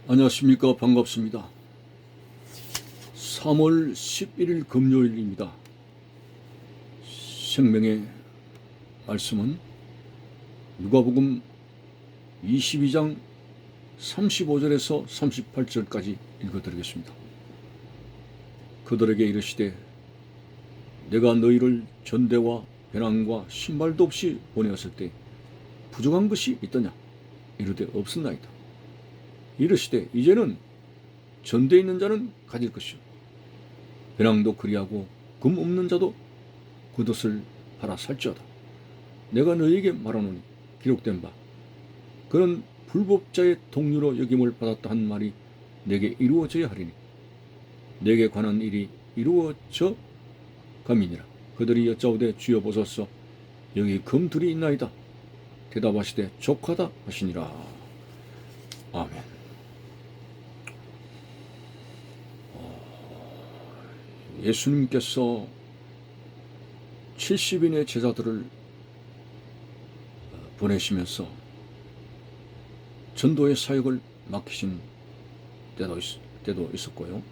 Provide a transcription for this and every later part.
안녕하십니까. 반갑습니다. 3월 11일 금요일입니다. 생명의 말씀은 누가복음 22장 35절에서 38절까지 읽어드리겠습니다. 그들에게 이르시되 내가 너희를 전대와 배낭과 신발도 없이 보내었을 때 부족한 것이 있더냐? 이르되 없었나이다. 이르시되 이제는 전대에 있는 자는 가질 것이요 배낭도 그리하고 금 없는 자도 겉옷을 팔아 살지어다. 내가 너희에게 말하노니 기록된 바 그는 불법자의 동류로 여김을 받았다 한 말이 내게 이루어져야 하리니 내게 관한 일이 이루어져 감이니라. 그들이 여짜오되 주여 보소서 여기 금둘이 있나이다. 대답하시되 족하다 하시니라. 아멘. 예수님께서 70인의 제자들을 보내시면서 전도의 사역을 맡기신 때도 있었고요.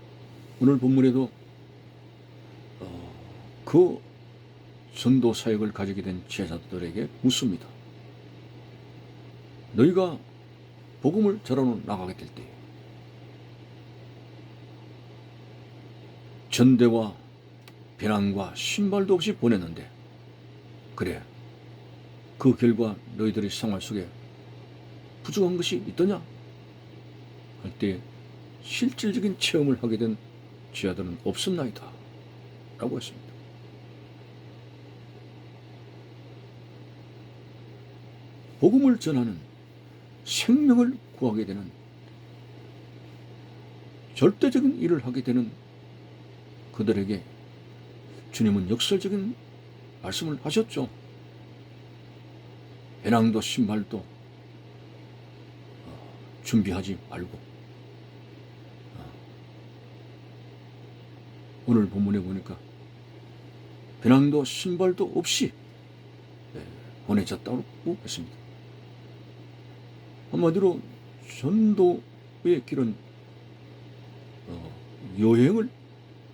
오늘 본문에도 그 전도 사역을 가지게 된 제자들에게 묻습니다. 너희가 복음을 전하러 나가게 될 때 전대와 배낭과 신발도 없이 보냈는데 그래 그 결과 너희들의 생활 속에 부족한 것이 있더냐? 할 때 실질적인 체험을 하게 된 제자들은 없었나이다 라고 했습니다. 복음을 전하는 생명을 구하게 되는 절대적인 일을 하게 되는 그들에게 주님은 역설적인 말씀을 하셨죠. 배낭도 신발도 준비하지 말고 오늘 본문에 보니까 배낭도 신발도 없이 보내졌다고 했습니다. 한마디로 전도의 길은 여행을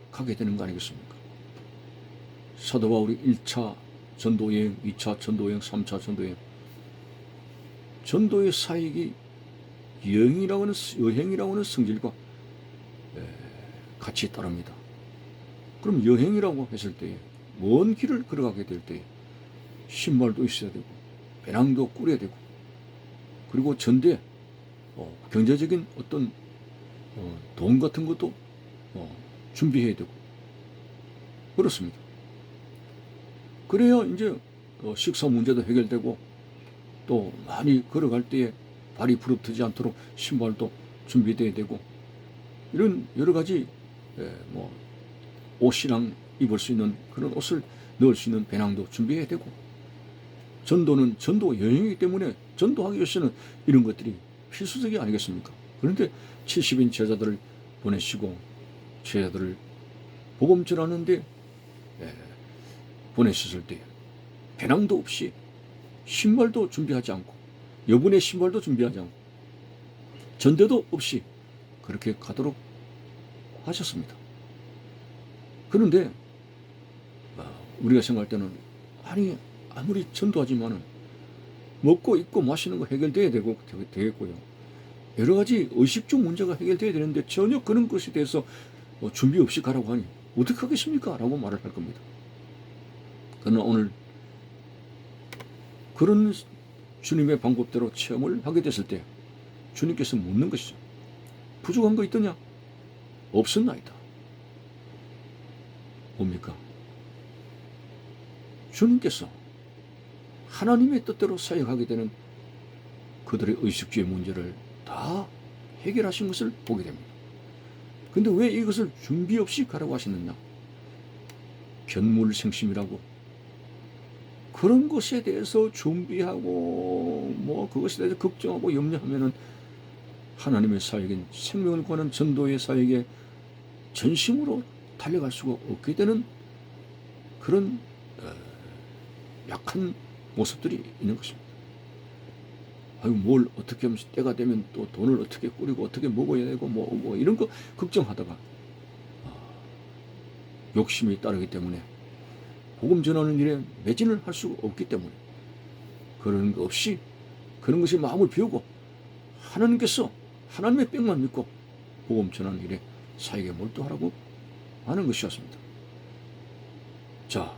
가게 되는 거 아니겠습니까? 사도 바울이 1차 전도여행, 2차 전도여행, 3차 전도여행. 전도의 사역이 여행이라고 하는 성질과 같이 따릅니다. 그럼 여행이라고 했을 때 먼 길을 걸어가게 될 때 신발도 있어야 되고 배낭도 꾸려야 되고 그리고 전대 경제적인 어떤 돈 같은 것도 준비해야 되고 그렇습니다. 그래야 이제 식사 문제도 해결되고 또 많이 걸어갈 때에 발이 부릅뜨지 않도록 신발도 준비돼야 되고 이런 여러 가지 옷이랑 입을 수 있는 그런 옷을 넣을 수 있는 배낭도 준비해야 되고 전도는 전도 여행이기 때문에 전도하기 위해서는 이런 것들이 필수적이 아니겠습니까? 그런데 70인 제자들을 보내시고 제자들을 복음 전하는데 보내셨을 때 배낭도 없이 신발도 준비하지 않고 여분의 신발도 준비하지 않고 전대도 없이 그렇게 가도록 하셨습니다. 그런데 우리가 생각할 때는 아무리 전도하지만은 먹고 입고 마시는 거 해결돼야 되겠고요. 여러 가지 의식주 문제가 해결돼야 되는데 전혀 그런 것에 대해서 준비 없이 가라고 하니 어떻게 하겠습니까? 라고 말을 할 겁니다. 그러나 오늘 그런 주님의 방법대로 체험을 하게 됐을 때 주님께서 묻는 것이죠. 부족한 거 있더냐? 없었나이다. 뭡니까? 주님께서 하나님의 뜻대로 사역하게 되는 그들의 의식주의 문제를 다 해결하신 것을 보게 됩니다. 근데 왜 이것을 준비 없이 가라고 하시느냐? 견물생심이라고 그런 것에 대해서 준비하고 그것에 대해서 걱정하고 염려하면은 하나님의 사역인 생명을 구하는 전도의 사역에 전심으로 달려갈 수가 없게 되는 그런 약한 모습들이 있는 것입니다. 아유, 뭘 어떻게 하면 때가 되면 또 돈을 어떻게 꾸리고 어떻게 먹어야 되고 뭐 이런 거 걱정하다가 욕심이 따르기 때문에 복음 전하는 일에 매진을 할 수가 없기 때문에 그런 거 없이 그런 것이 마음을 비우고 하나님께서 하나님의 백만 믿고 복음 전하는 일에 사역에 몰두하라고 하는 것이었습니다. 자,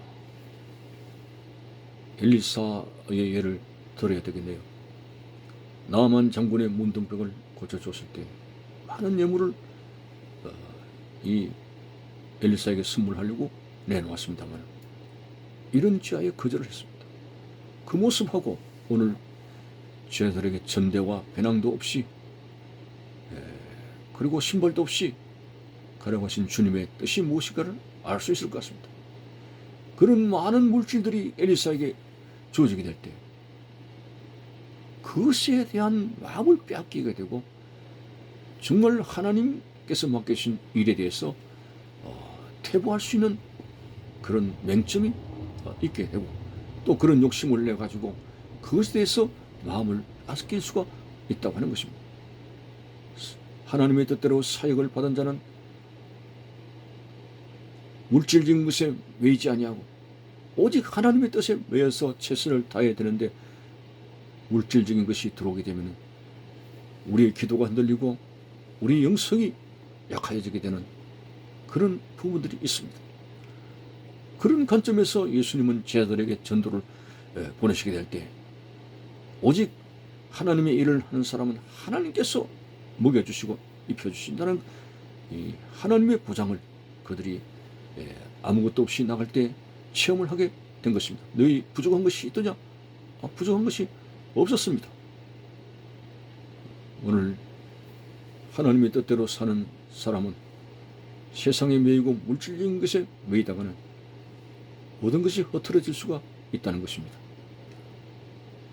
엘리사의 예를 들어야 되겠네요. 나만 장군의 문둥병을 고쳐줬을 때 많은 예물을 이 엘리사에게 선물하려고 내놓았습니다만 이런 지하에 거절을 했습니다. 그 모습하고 오늘 죄들에게 전대와 배낭도 없이 그리고 신발도 없이 가라고 하신 주님의 뜻이 무엇인가를 알 수 있을 것 같습니다. 그런 많은 물질들이 엘리사에게 주어지게 될 때 그것에 대한 마음을 빼앗기게 되고 정말 하나님께서 맡기신 일에 대해서 퇴보할 수 있는 그런 맹점이 있게 되고 또 그런 욕심을 내가지고 그것에 대해서 마음을 아낄 수가 있다고 하는 것입니다. 하나님의 뜻대로 사역을 받은 자는 물질적인 것에 매이지 아니하고 오직 하나님의 뜻에 매여서 최선을 다해야 되는데 물질적인 것이 들어오게 되면 우리의 기도가 흔들리고 우리의 영성이 약해지게 되는 그런 부분들이 있습니다. 그런 관점에서 예수님은 제자들에게 전도를 보내시게 될 때 오직 하나님의 일을 하는 사람은 하나님께서 먹여주시고 입혀주신다는 이 하나님의 보장을 그들이 아무것도 없이 나갈 때 체험을 하게 된 것입니다. 너희 부족한 것이 있더냐? 부족한 것이 없었습니다. 오늘 하나님의 뜻대로 사는 사람은 세상에 매이고 물질적인 것에 매이다가는 모든 것이 흐트러질 수가 있다는 것입니다.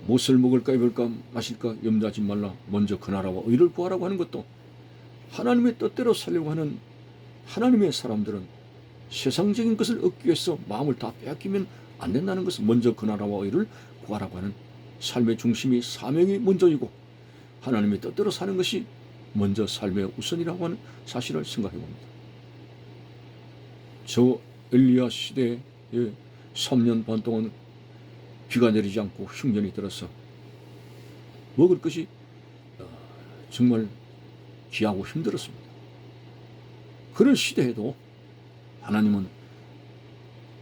무엇을 먹을까 입을까 마실까 염려하지 말라 먼저 그 나라와 의를 구하라고 하는 것도 하나님의 뜻대로 살려고 하는 하나님의 사람들은 세상적인 것을 얻기 위해서 마음을 다 빼앗기면 안 된다는 것을 먼저 그 나라와 의를 구하라고 하는 삶의 중심이 사명이 먼저이고 하나님의 뜻대로 사는 것이 먼저 삶의 우선이라고 하는 사실을 생각해 봅니다. 저 엘리야 시대에 3년 반 동안 비가 내리지 않고 흉년이 들어서 먹을 것이 정말 귀하고 힘들었습니다. 그런 시대에도 하나님은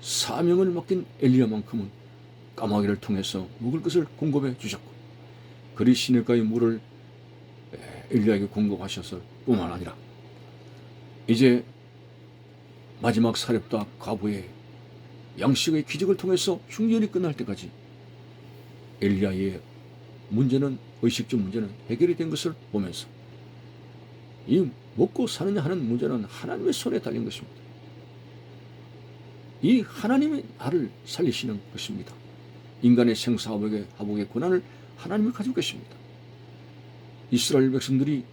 사명을 맡긴 엘리야만큼은 까마귀를 통해서 먹을 것을 공급해 주셨고 그리 시냇가의 물을 엘리야에게 공급하셔서 뿐만 아니라 이제 마지막 사렙다 과부의 양식의 기적을 통해서 흉년이 끝날 때까지 엘리야의 문제는 의식주 문제는 해결이 된 것을 보면서 이 먹고 사느냐 하는 문제는 하나님의 손에 달린 것입니다. 이 하나님이 나를 살리시는 것입니다. 인간의 생사화복의 권한을 하나님이 가지고 계십니다. 이스라엘 백성들이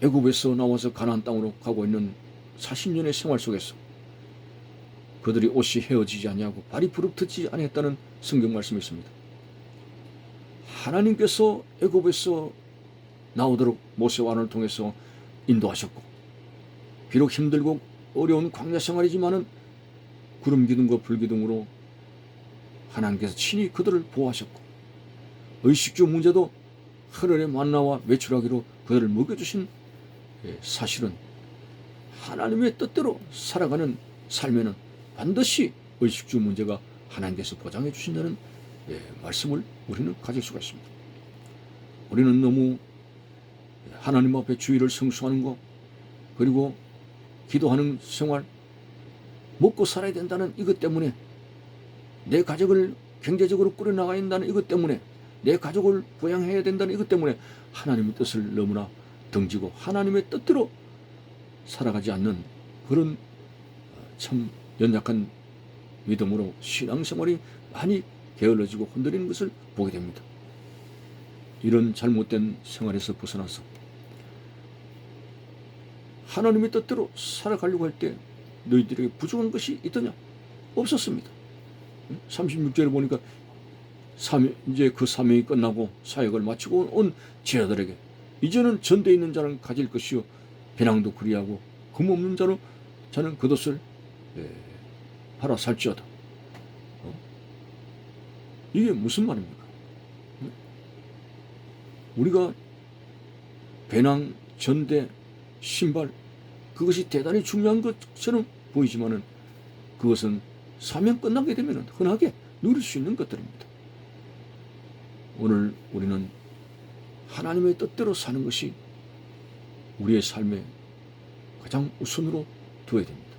애굽에서 나와서 가나안 땅으로 가고 있는 40년의 생활 속에서 그들이 옷이 헤어지지 아니하고 발이 부릅뜨지 아니했다는 성경 말씀이 있습니다. 하나님께서 애굽에서 나오도록 모세와 아론을 통해서 인도하셨고 비록 힘들고 어려운 광야 생활이지만은 구름 기둥과 불 기둥으로 하나님께서 친히 그들을 보호하셨고 의식주 문제도 하늘의 만나와 메추라기로 그들을 먹여주신 사실은 하나님의 뜻대로 살아가는 삶에는 반드시 의식주 문제가 하나님께서 보장해 주신다는 말씀을 우리는 가질 수가 있습니다. 우리는 너무 하나님 앞에 주의를 성수하는 것 그리고 기도하는 생활 먹고 살아야 된다는 이것 때문에 내 가족을 경제적으로 꾸려나가야 된다는 이것 때문에 내 가족을 부양해야 된다는 이것 때문에 하나님의 뜻을 너무나 등지고 하나님의 뜻대로 살아가지 않는 그런 참 연약한 믿음으로 신앙생활이 많이 게을러지고 흔들리는 것을 보게 됩니다. 이런 잘못된 생활에서 벗어나서 하나님의 뜻대로 살아가려고 할 때 너희들에게 부족한 것이 있더냐? 없었습니다. 36절에 보니까 이제 그 사명이 끝나고 사역을 마치고 온 제자들에게 이제는 전대에 있는 자는 가질 것이요 배낭도 그리하고 금 없는 자는 겉옷을 팔아 살지어다. 이게 무슨 말입니까? 우리가 배낭, 전대, 신발 그것이 대단히 중요한 것처럼 보이지만은 그것은 사명 끝나게 되면 흔하게 누릴 수 있는 것들입니다. 오늘 우리는 하나님의 뜻대로 사는 것이 우리의 삶에 가장 우선으로 두어야 됩니다.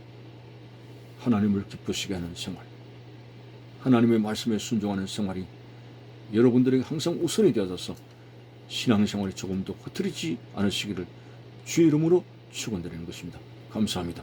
하나님을 기쁘시게 하는 생활, 하나님의 말씀에 순종하는 생활이 여러분들에게 항상 우선이 되어져서 신앙생활이 조금도 흐트리지 않으시기를 주의 이름으로 축원드리는 것입니다. 감사합니다.